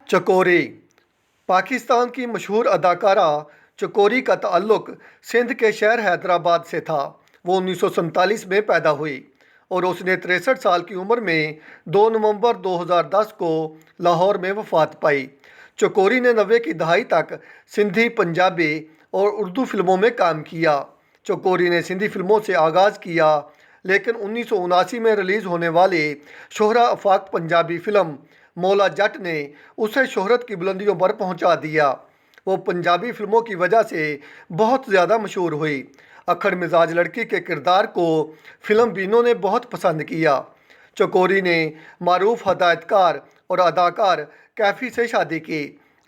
चकोरी। पाकिस्तान की मशहूर अदाकारा चकोरी का ताल्लुक़ सिंध के शहर हैदराबाद से था। वो 1947 में पैदा हुई और उसने 63 साल की उम्र में 2 नवंबर 2010 को लाहौर में वफ़ात पाई। चकोरी ने 90 की दहाई तक सिंधी, पंजाबी और उर्दू फिल्मों में काम किया। चकोरी ने सिंधी फिल्मों से आगाज़ किया, लेकिन 1979 में रिलीज़ होने वाली शोहरा आफाक पंजाबी फिल्म मौला जट ने उसे शोहरत की बुलंदियों पर पहुंचा दिया। वो पंजाबी फिल्मों की वजह से बहुत ज़्यादा मशहूर हुई। अक्खड़ मिजाज लड़की के किरदार को फिल्म बीनों ने बहुत पसंद किया। चकोरी ने मारूफ हदायतकार और अदाकार कैफ़ी से शादी की,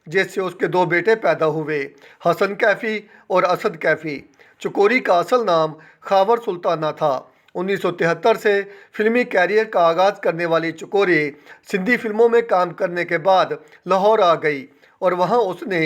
जिससे उसके 2 बेटे पैदा हुए, हसन कैफ़ी और असद कैफ़ी। चकोरी का असल नाम खावर सुल्ताना था। 1973 से फिल्मी कैरियर का आगाज़ करने वाली चकोरी सिंधी फिल्मों में काम करने के बाद लाहौर आ गई और वहां उसने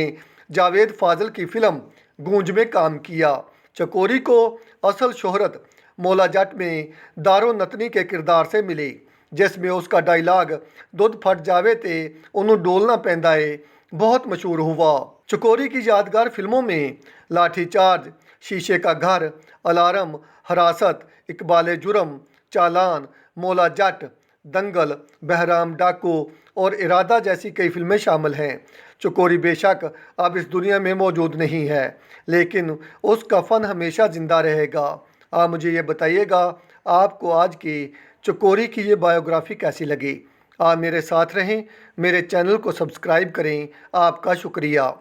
जावेद फाजल की फिल्म गूंज में काम किया। चकोरी को असल शोहरत मौला जट में दारो नतनी के किरदार से मिली, जिसमें उसका डायलॉग दुध फट जावे ते उन्होंने डोलना पैंदा है बहुत मशहूर हुआ। चकोरी की यादगार फिल्मों में लाठी चार्ज, शीशे का घर, अलार्म, हरासत, इकबाल जुर्म, चालान, मौला जट, दंगल, बहराम डाकू और इरादा जैसी कई फिल्में शामिल हैं। चकोरी बेशक अब इस दुनिया में मौजूद नहीं है, लेकिन उसका फ़न हमेशा ज़िंदा रहेगा। आप मुझे ये बताइएगा, आपको आज की चकोरी की ये बायोग्राफ़ी कैसी लगी। आप मेरे साथ रहें, मेरे चैनल को सब्सक्राइब करें। आपका शुक्रिया।